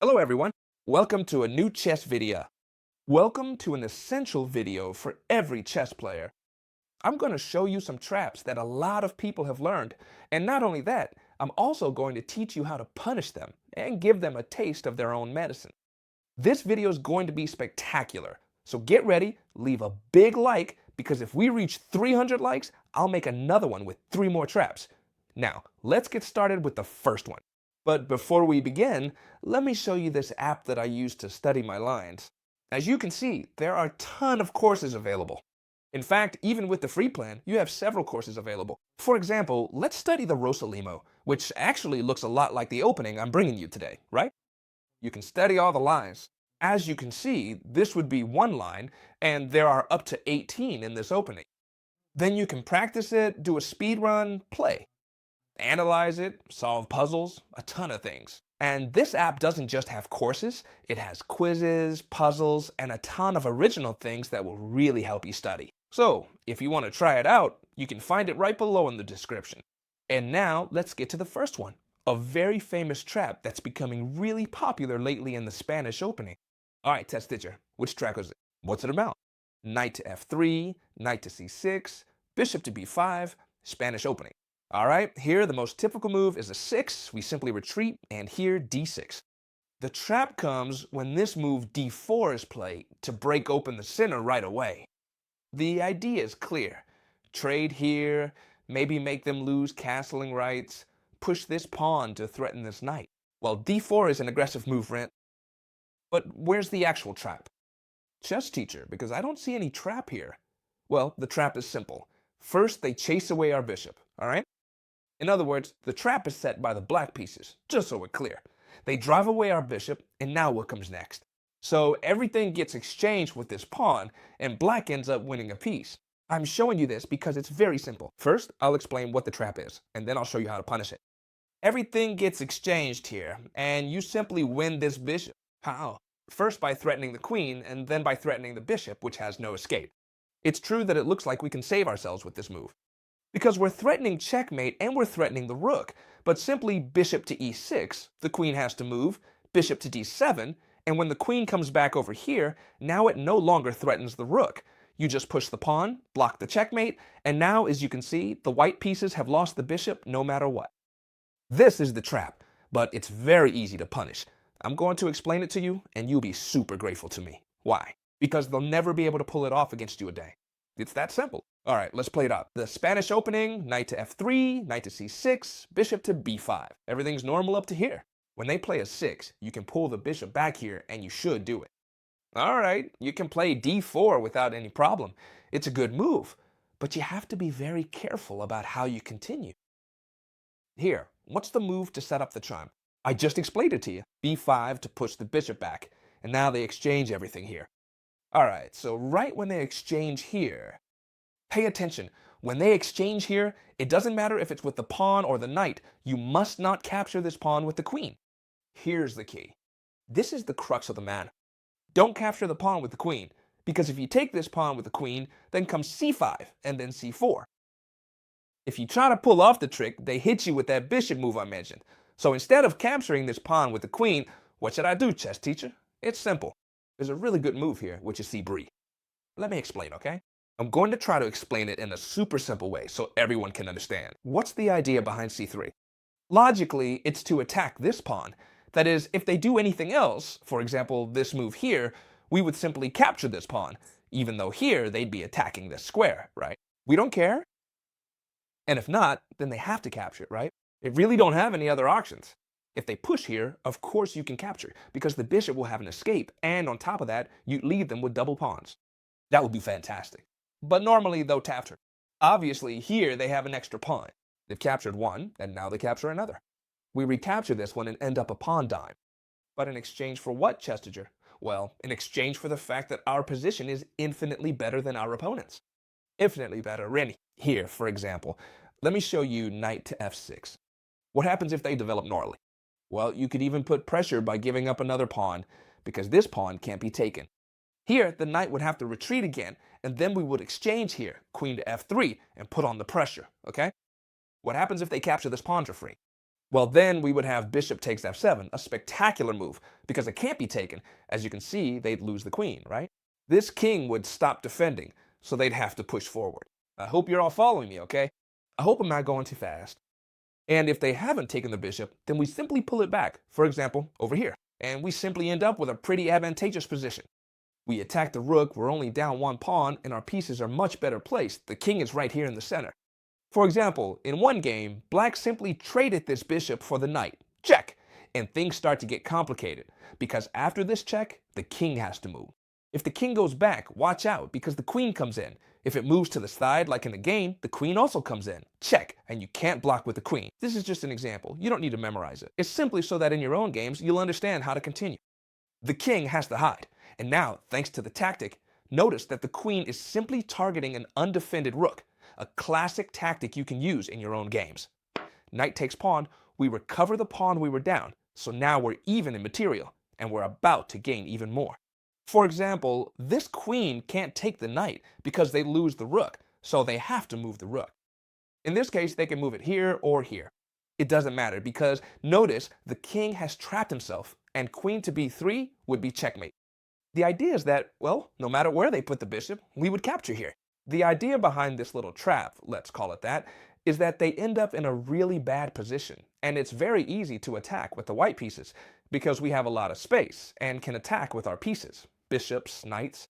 Hello everyone, welcome to a new chess video. Welcome to an essential video for every chess player. I'm going to show you some traps that a lot of people have learned, and not only that, I'm also going to teach you how to punish them and give them a taste of their own medicine. This video is going to be spectacular, so get ready, leave a big like, because if we reach 300 likes, I'll make another one with 3 more traps. Now, let's get started with the first one. But before we begin, let me show you this app that I use to study my lines. As you can see, there are a ton of courses available. In fact, even with the free plan, you have several courses available. For example, let's study the Rosalimo, which actually looks a lot like the opening I'm bringing you today, right? You can study all the lines. As you can see, this would be one line, and there are up to 18 in this opening. Then you can practice it, do a speed run, play. Analyze it, solve puzzles, a ton of things. And this app doesn't just have courses, it has quizzes, puzzles, and a ton of original things that will really help you study. So, if you want to try it out, you can find it right below in the description. And now, let's get to the first one. A very famous trap that's becoming really popular lately in the Spanish opening. Alright, test teacher, which trap is it? What's it about? Knight to f3, knight to c6, bishop to b5, Spanish opening. Alright, here the most typical move is a 6, we simply retreat, and here d6. The trap comes when this move d4 is played to break open the center right away. The idea is clear. Trade here, maybe make them lose castling rights, push this pawn to threaten this knight. Well, d4 is an aggressive move, Rent. But where's the actual trap? Chess teacher, because I don't see any trap here. Well, the trap is simple. First, they chase away our bishop, alright? In other words, the trap is set by the black pieces, just so we're clear. They drive away our bishop, and now what comes next? So everything gets exchanged with this pawn, and black ends up winning a piece. I'm showing you this because it's very simple. First, I'll explain what the trap is, and then I'll show you how to punish it. Everything gets exchanged here, and you simply win this bishop. How? First by threatening the queen, and then by threatening the bishop, which has no escape. It's true that it looks like we can save ourselves with this move, because we're threatening checkmate and we're threatening the rook, but simply bishop to e6, the queen has to move, bishop to d7, and when the queen comes back over here, now it no longer threatens the rook. You just push the pawn, block the checkmate, and now, as you can see, the white pieces have lost the bishop no matter what. This is the trap, but it's very easy to punish. I'm going to explain it to you, and you'll be super grateful to me. Why? Because they'll never be able to pull it off against you again. It's that simple. Alright, let's play it out. The Spanish opening, knight to f3, knight to c6, bishop to b5. Everything's normal up to here. When they play a 6, you can pull the bishop back here, and you should do it. Alright, you can play d4 without any problem. It's a good move, but you have to be very careful about how you continue. Here, what's the move to set up the trump? I just explained it to you. b5 to push the bishop back, and now they exchange everything here. Alright, so right when they exchange here, pay attention. When they exchange here, it doesn't matter if it's with the pawn or the knight, you must not capture this pawn with the queen. Here's the key. This is the crux of the matter. Don't capture the pawn with the queen, because if you take this pawn with the queen, then comes c5 and then c4. If you try to pull off the trick, they hit you with that bishop move I mentioned. So instead of capturing this pawn with the queen, what should I do, chess teacher? It's simple. There's a really good move here, which is c3. Let me explain, okay? I'm going to try to explain it in a super simple way so everyone can understand. What's the idea behind c3? Logically, it's to attack this pawn. That is, if they do anything else, for example, this move here, we would simply capture this pawn, even though here they'd be attacking this square, right? We don't care. And if not, then they have to capture it, right? They really don't have any other options. If they push here, of course you can capture, because the bishop will have an escape, and on top of that, you'd leave them with double pawns. That would be fantastic. But normally they'll capture. Obviously, here they have an extra pawn. They've captured one, and now they capture another. We recapture this one and end up a pawn dime. But in exchange for what, Chester? Well, in exchange for the fact that our position is infinitely better than our opponent's. Infinitely better, really. Here, for example, let me show you knight to f6. What happens if they develop normally? Well, you could even put pressure by giving up another pawn, because this pawn can't be taken. Here, the knight would have to retreat again, and then we would exchange here, queen to f3, and put on the pressure, okay? What happens if they capture this pawn for free? Well, then we would have bishop takes f7, a spectacular move, because it can't be taken. As you can see, they'd lose the queen, right? This king would stop defending, so they'd have to push forward. I hope you're all following me, okay? I hope I'm not going too fast. And if they haven't taken the bishop, then we simply pull it back, for example, over here. And we simply end up with a pretty advantageous position. We attack the rook, we're only down one pawn, and our pieces are much better placed. The king is right here in the center. For example, in one game, black simply traded this bishop for the knight. Check! And things start to get complicated, because after this check, the king has to move. If the king goes back, watch out, because the queen comes in. If it moves to the side, like in the game, the queen also comes in. Check, and you can't block with the queen. This is just an example. You don't need to memorize it. It's simply so that in your own games, you'll understand how to continue. The king has to hide. And now, thanks to the tactic, notice that the queen is simply targeting an undefended rook, a classic tactic you can use in your own games. Knight takes pawn, we recover the pawn we were down, so now we're even in material, and we're about to gain even more. For example, this queen can't take the knight because they lose the rook, so they have to move the rook. In this case, they can move it here or here. It doesn't matter because notice the king has trapped himself, and queen to b3 would be checkmate. The idea is that, well, no matter where they put the bishop, we would capture here. The idea behind this little trap, let's call it that, is that they end up in a really bad position, and it's very easy to attack with the white pieces because we have a lot of space and can attack with our pieces, bishops, knights,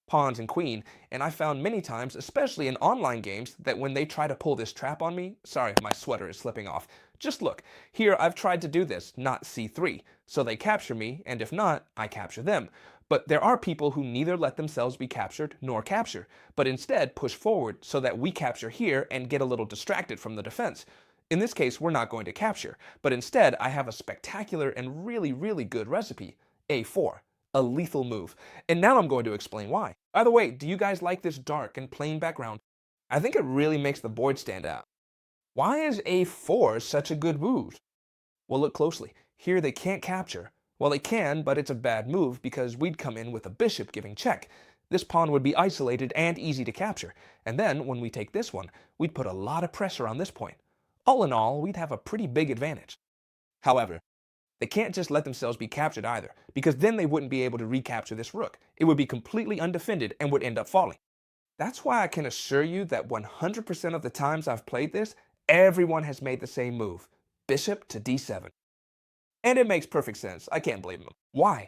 pawns, and queen, and I found many times, especially in online games, that when they try to pull this trap on me, sorry, my sweater is slipping off. Just look, here I've tried to do this, not c3, so they capture me, and if not, I capture them. But there are people who neither let themselves be captured nor capture, but instead push forward so that we capture here and get a little distracted from the defense. In this case, we're not going to capture, but instead I have a spectacular and really good recipe, a4, a lethal move. And now I'm going to explain why. By the way, do you guys like this dark and plain background? I think it really makes the board stand out. Why is a4 such a good move? Well, look closely. Here they can't capture. Well, they can, but it's a bad move because we'd come in with a bishop giving check. This pawn would be isolated and easy to capture. And then, when we take this one, we'd put a lot of pressure on this point. All in all, we'd have a pretty big advantage. However, they can't just let themselves be captured either, because then they wouldn't be able to recapture this rook. It would be completely undefended and would end up falling. That's why I can assure you that 100% of the times I've played this, everyone has made the same move, bishop to d7. And it makes perfect sense. I can't blame them. Why?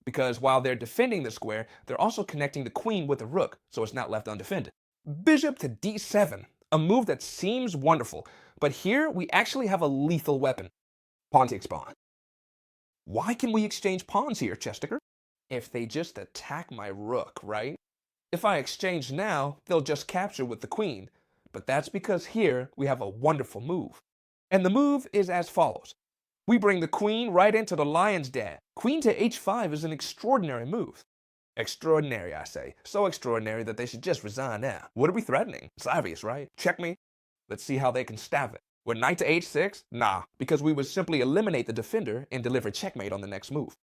Because while they're defending the square, they're also connecting the queen with the rook, so it's not left undefended. Bishop to d7, a move that seems wonderful, but here we actually have a lethal weapon. Pawn takes pawn. Why can we exchange pawns here, Chesticker? If they just attack my rook, right? If I exchange now, they'll just capture with the queen. But that's because here we have a wonderful move. And the move is as follows. We bring the queen right into the lion's den. Queen to h5 is an extraordinary move. Extraordinary, I say. So extraordinary that they should just resign now. What are we threatening? It's obvious, right? Checkmate. Let's see how they can stab it. With knight to h6? Nah, because we would simply eliminate the defender and deliver checkmate on the next move.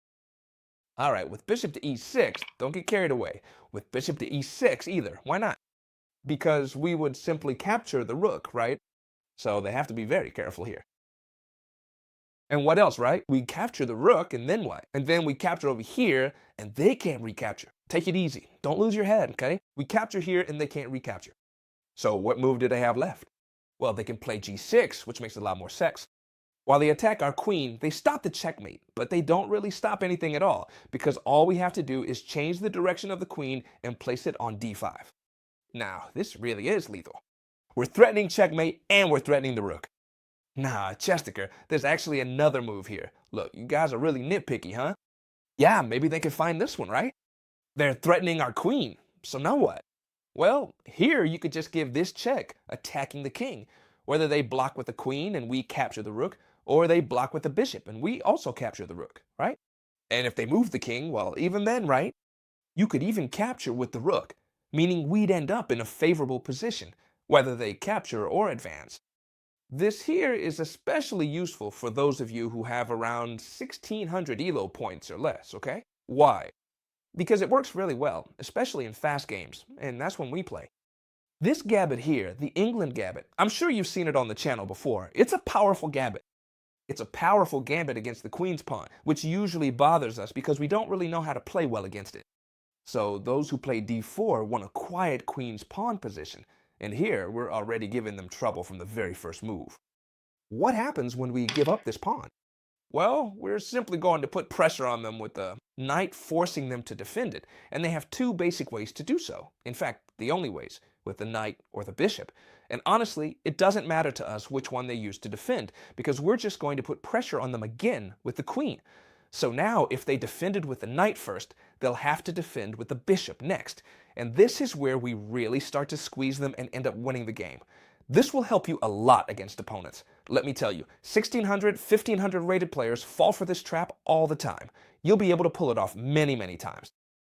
Alright, with bishop to e6, don't get carried away. With bishop to e6 either. Why not? Because we would simply capture the rook, right? So they have to be very careful here. And what else, right? We capture the rook, and then what? And then we capture over here, and they can't recapture. Take it easy. Don't lose your head, okay? We capture here, and they can't recapture. So what move do they have left? Well, they can play g6, which makes a lot more sense. While they attack our queen, they stop the checkmate, but they don't really stop anything at all, because all we have to do is change the direction of the queen and place it on d5. Now, this really is lethal. We're threatening checkmate, and we're threatening the rook. Nah, Chesticker, there's actually another move here. Look, you guys are really nitpicky, huh? Yeah, maybe they could find this one, right? They're threatening our queen, so now what? Well, here you could just give this check, attacking the king. Whether they block with the queen and we capture the rook, or they block with the bishop and we also capture the rook, right? And if they move the king, well, even then, right? You could even capture with the rook, meaning we'd end up in a favorable position, whether they capture or advance. This here is especially useful for those of you who have around 1600 ELO points or less, okay? Why? Because it works really well, especially in fast games, and that's when we play. This Gambit here, the Englund Gambit, I'm sure you've seen it on the channel before. It's a powerful Gambit. It's a powerful gambit against the queen's pawn, which usually bothers us because we don't really know how to play well against it. So those who play d4 want a quiet queen's pawn position, and here we're already giving them trouble from the very first move. What happens when we give up this pawn? Well, we're simply going to put pressure on them with the knight, forcing them to defend it, and they have two basic ways to do so. In fact, the only ways, with the knight or the bishop. And honestly, it doesn't matter to us which one they use to defend, because we're just going to put pressure on them again with the queen. So now, if they defended with the knight first, they'll have to defend with the bishop next. And this is where we really start to squeeze them and end up winning the game. This will help you a lot against opponents. Let me tell you, 1600, 1500 rated players fall for this trap all the time. You'll be able to pull it off many, many times.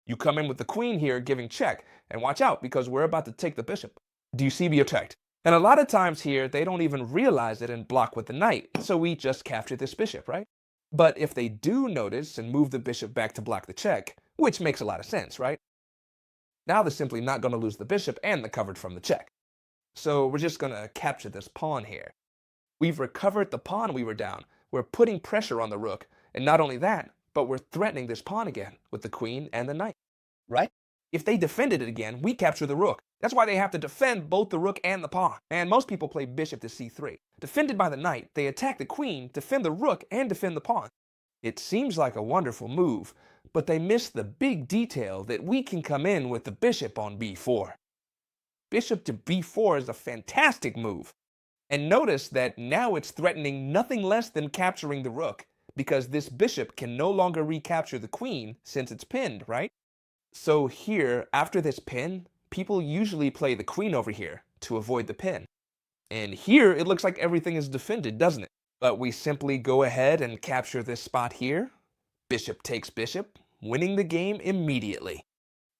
You come in with the queen here giving check, and watch out because we're about to take the bishop. Do you see me attacked? And a lot of times here, they don't even realize it and block with the knight, so we just capture this bishop, right? But if they do notice and move the bishop back to block the check, which makes a lot of sense, right? Now they're simply not going to lose the bishop and the covered from the check. So we're just going to capture this pawn here. We've recovered the pawn we were down. We're putting pressure on the rook. And not only that, but we're threatening this pawn again with the queen and the knight. Right? If they defended it again, we capture the rook. That's why they have to defend both the rook and the pawn. And most people play bishop to c3. Defended by the knight, they attack the queen, defend the rook, and defend the pawn. It seems like a wonderful move, but they miss the big detail that we can come in with the bishop on b4. Bishop to b4 is a fantastic move. And notice that now it's threatening nothing less than capturing the rook, because this bishop can no longer recapture the queen since it's pinned, right? So here, after this pin, people usually play the queen over here to avoid the pin. And here, it looks like everything is defended, doesn't it? But we simply go ahead and capture this spot here. Bishop takes bishop, winning the game immediately.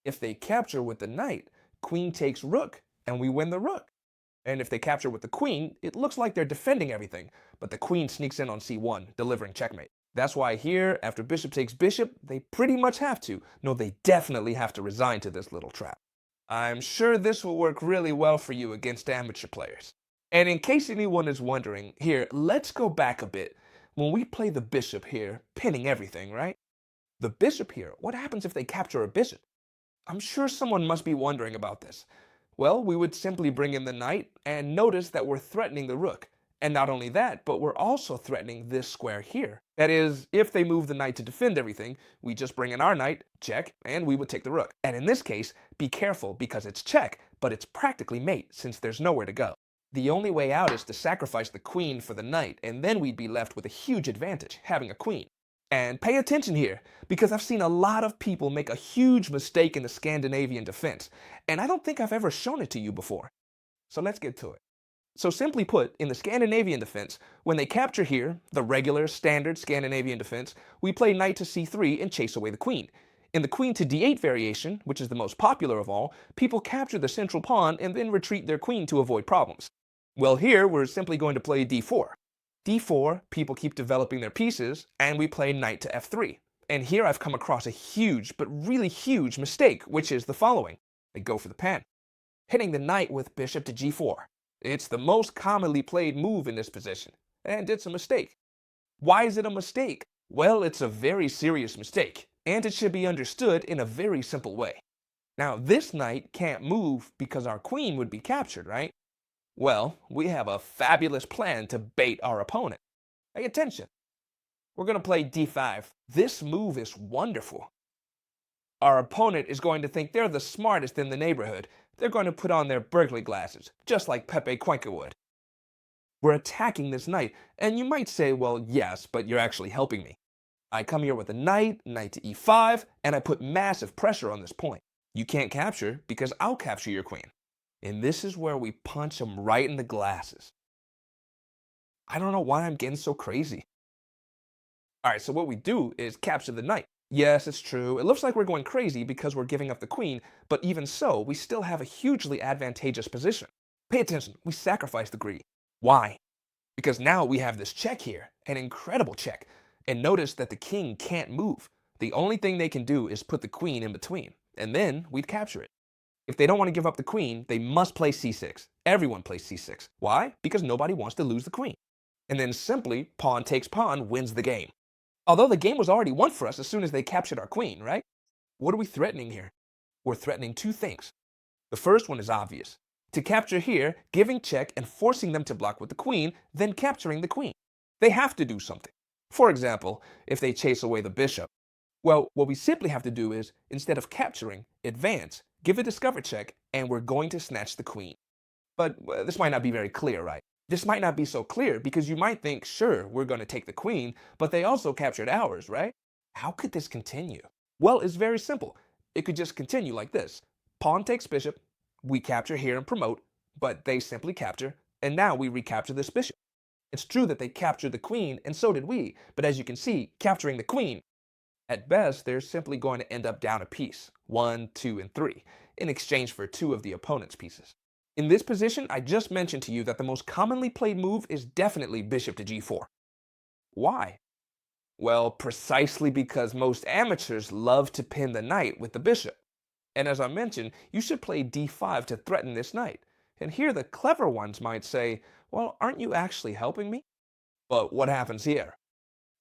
If they capture with the knight, queen takes rook, and we win the rook. And if they capture with the queen, it looks like they're defending everything, but the queen sneaks in on c1, delivering checkmate. That's why here, after bishop takes bishop, they pretty much have to. No, they definitely have to resign to this little trap. I'm sure this will work really well for you against amateur players. And in case anyone is wondering, here, let's go back a bit. When we play the bishop here, pinning everything, right? The bishop here, what happens if they capture a bishop? I'm sure someone must be wondering about this. Well, we would simply bring in the knight and notice that we're threatening the rook. And not only that, but we're also threatening this square here. That is, if they move the knight to defend everything, we just bring in our knight, check, and we would take the rook. And in this case, be careful because it's check, but it's practically mate since there's nowhere to go. The only way out is to sacrifice the queen for the knight, and then we'd be left with a huge advantage, having a queen. And pay attention here, because I've seen a lot of people make a huge mistake in the Scandinavian defense, and I don't think I've ever shown it to you before. So let's get to it. So simply put, in the Scandinavian defense, when they capture here, the regular, standard Scandinavian defense, we play knight to c3 and chase away the queen. In the queen to d8 variation, which is the most popular of all, people capture the central pawn and then retreat their queen to avoid problems. Well, here we're simply going to play d4. d4, people keep developing their pieces, and we play knight to f3. And here I've come across a huge, but really huge mistake, which is the following. They go for the pen, hitting the knight with bishop to g4. It's the most commonly played move in this position, and it's a mistake. Why is it a mistake? Well, it's a very serious mistake, and it should be understood in a very simple way. Now, this knight can't move because our queen would be captured, right? Well, we have a fabulous plan to bait our opponent. Pay attention. We're going to play d5. This move is wonderful. Our opponent is going to think they're the smartest in the neighborhood. They're going to put on their burglary glasses, just like Pepe Cuenca would. We're attacking this knight, and you might say, well, yes, but you're actually helping me. I come here with a knight, knight to e5, and I put massive pressure on this point. You can't capture because I'll capture your queen. And this is where we punch them right in the glasses. I don't know why I'm getting so crazy. All right, so what we do is capture the knight. Yes, it's true. It looks like we're going crazy because we're giving up the queen, but even so, we still have a hugely advantageous position. Pay attention, we sacrifice the queen. Why? Because now we have this check here, an incredible check. And notice that the king can't move. The only thing they can do is put the queen in between, and then we'd capture it. If they don't want to give up the queen, they must play c6. Everyone plays c6. Why? Because nobody wants to lose the queen. and then simply pawn takes pawn wins the game. Although the game was already won for us as soon as they captured our queen, right? What are we threatening here? We're threatening two things. The first one is obvious. To capture here, giving check and forcing them to block with the queen, then capturing the queen. They have to do something. For example, if they chase away the bishop. Well, what we simply have to do is, instead of capturing, advance, give a discover check, and we're going to snatch the queen. But this might not be very clear, right? This might not be so clear because you might think, sure, we're going to take the queen, but they also captured ours, right? How could this continue? Well, it's very simple. It could just continue like this. Pawn takes bishop, we capture here and promote, but they simply capture, and now we recapture this bishop. It's true that they captured the queen, and so did we, but as you can see, capturing the queen, at best, they're simply going to end up down a piece, 1, 2, and 3, in exchange for 2 of the opponent's pieces. In this position, I just mentioned to you that the most commonly played move is definitely bishop to g4. Why? Well, precisely because most amateurs love to pin the knight with the bishop. And as I mentioned, you should play d5 to threaten this knight. And here the clever ones might say, well, aren't you actually helping me? But what happens here?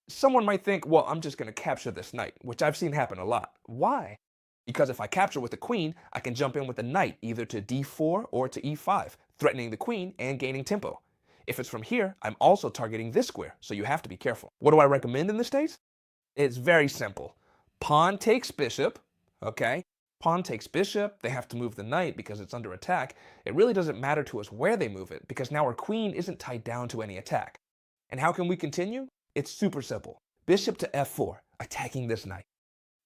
Someone might think, well, I'm just going to capture this knight, which I've seen happen a lot. Why? Because if I capture with the queen, I can jump in with the knight either to d4 or to e5, threatening the queen and gaining tempo. If it's from here, I'm also targeting this square, so you have to be careful. What do I recommend in this case? It's very simple. Pawn takes bishop, okay? Pawn takes bishop, they have to move the knight because it's under attack. It really doesn't matter to us where they move it because now our queen isn't tied down to any attack. And how can we continue? It's super simple. Bishop to f4, attacking this knight.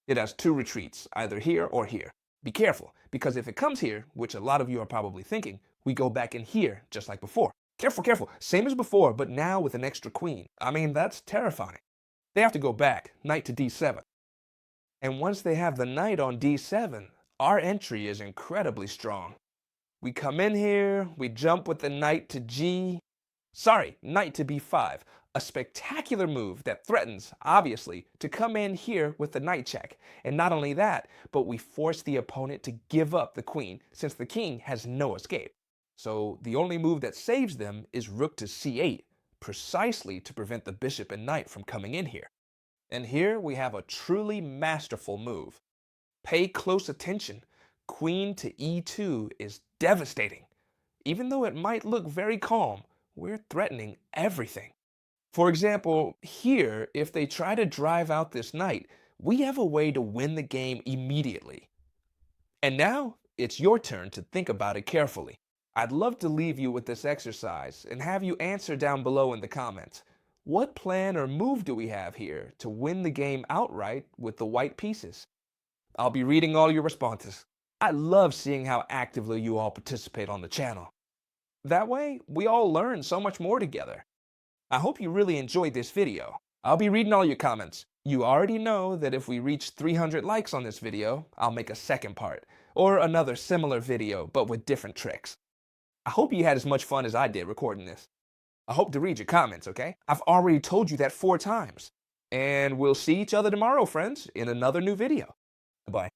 It has 2 retreats, either here or here. Be careful, because if it comes here, which a lot of you are probably thinking, we go back in here just like before. Careful, careful. Same as before, but now with an extra queen. I mean, that's terrifying. They have to go back, knight to d7. And once they have the knight on d7, our entry is incredibly strong. We come in here, we jump with the knight to knight to b5. A spectacular move that threatens, obviously, to come in here with the knight check. And not only that, but we force the opponent to give up the queen, since the king has no escape. So the only move that saves them is rook to c8, precisely to prevent the bishop and knight from coming in here. And here we have a truly masterful move. Pay close attention. Queen to e2 is devastating. Even though it might look very calm, we're threatening everything. For example, here, if they try to drive out this knight, we have a way to win the game immediately. And now, it's your turn to think about it carefully. I'd love to leave you with this exercise and have you answer down below in the comments. What plan or move do we have here to win the game outright with the white pieces? I'll be reading all your responses. I love seeing how actively you all participate on the channel. That way, we all learn so much more together. I hope you really enjoyed this video. I'll be reading all your comments. You already know that if we reach 300 likes on this video, I'll make a second part, or another similar video, but with different tricks. I hope you had as much fun as I did recording this. I hope to read your comments, okay? I've already told you that 4 times. And we'll see each other tomorrow, friends, in another new video. Bye.